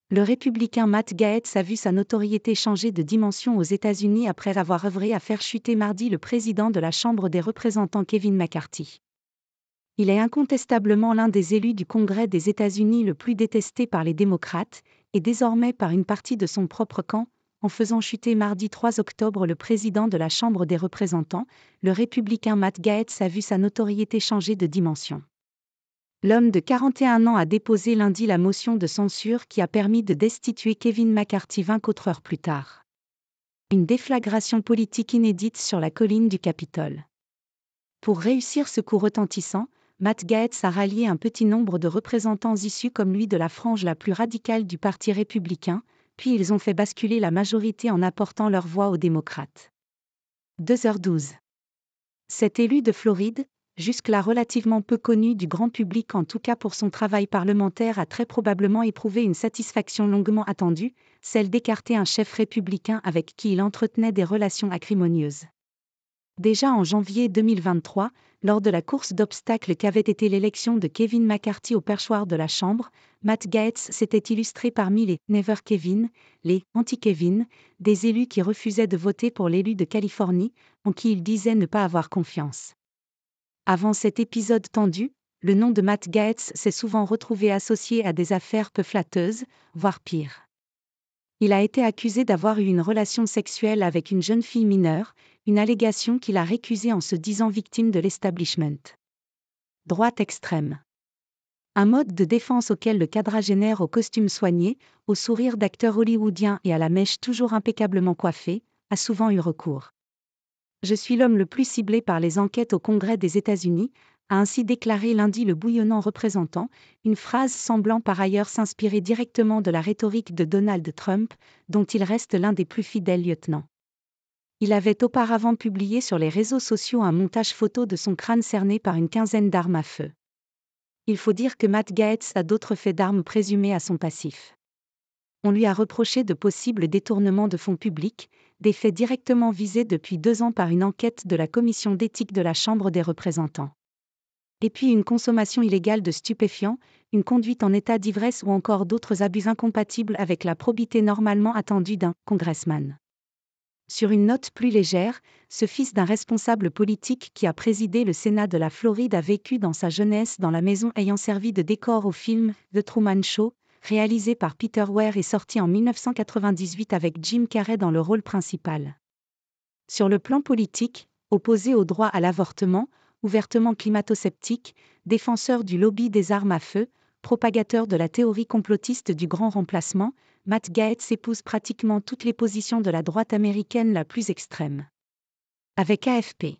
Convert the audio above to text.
Le républicain Matt Gaetz a vu sa notoriété changer de dimension aux États-Unis après avoir œuvré à faire chuter mardi le président de la Chambre des représentants Kevin McCarthy. Il est incontestablement l'un des élus du Congrès des États-Unis le plus détesté par les démocrates, et désormais par une partie de son propre camp, en faisant chuter mardi 3 octobre le président de la Chambre des représentants. Le républicain Matt Gaetz a vu sa notoriété changer de dimension. L'homme de 41 ans a déposé lundi la motion de censure qui a permis de destituer Kevin McCarthy 24 heures plus tard. Une déflagration politique inédite sur la colline du Capitole. Pour réussir ce coup retentissant, Matt Gaetz a rallié un petit nombre de représentants issus comme lui de la frange la plus radicale du Parti républicain, puis ils ont fait basculer la majorité en apportant leur voix aux démocrates. 2h12. Cet élu de Floride, jusque-là relativement peu connu du grand public en tout cas pour son travail parlementaire, a très probablement éprouvé une satisfaction longuement attendue, celle d'écarter un chef républicain avec qui il entretenait des relations acrimonieuses. Déjà en janvier 2023, lors de la course d'obstacles qu'avait été l'élection de Kevin McCarthy au perchoir de la Chambre, Matt Gaetz s'était illustré parmi les « Never Kevin », les « Anti-Kevin », des élus qui refusaient de voter pour l'élu de Californie, en qui il disait ne pas avoir confiance. Avant cet épisode tendu, le nom de Matt Gaetz s'est souvent retrouvé associé à des affaires peu flatteuses, voire pire. Il a été accusé d'avoir eu une relation sexuelle avec une jeune fille mineure, une allégation qu'il a récusée en se disant victime de l'establishment. Droite extrême. Un mode de défense auquel le quadragénaire au costume soigné, au sourire d'acteur hollywoodien et à la mèche toujours impeccablement coiffée, a souvent eu recours. Je suis l'homme le plus ciblé par les enquêtes au Congrès des États-Unis, a ainsi déclaré lundi le bouillonnant représentant, une phrase semblant par ailleurs s'inspirer directement de la rhétorique de Donald Trump, dont il reste l'un des plus fidèles lieutenants. Il avait auparavant publié sur les réseaux sociaux un montage photo de son crâne cerné par une quinzaine d'armes à feu. Il faut dire que Matt Gaetz a d'autres faits d'armes présumés à son passif. On lui a reproché de possibles détournements de fonds publics, des faits directement visés depuis 2 ans par une enquête de la commission d'éthique de la Chambre des représentants. Et puis une consommation illégale de stupéfiants, une conduite en état d'ivresse ou encore d'autres abus incompatibles avec la probité normalement attendue d'un « congressman ». Sur une note plus légère, ce fils d'un responsable politique qui a présidé le Sénat de la Floride a vécu dans sa jeunesse dans la maison ayant servi de décor au film « The Truman Show », réalisé par Peter Weir et sorti en 1998 avec Jim Carrey dans le rôle principal. Sur le plan politique, opposé au droit à l'avortement, ouvertement climato-sceptique, défenseur du lobby des armes à feu, propagateur de la théorie complotiste du grand remplacement, Matt Gaetz épouse pratiquement toutes les positions de la droite américaine la plus extrême. Avec AFP.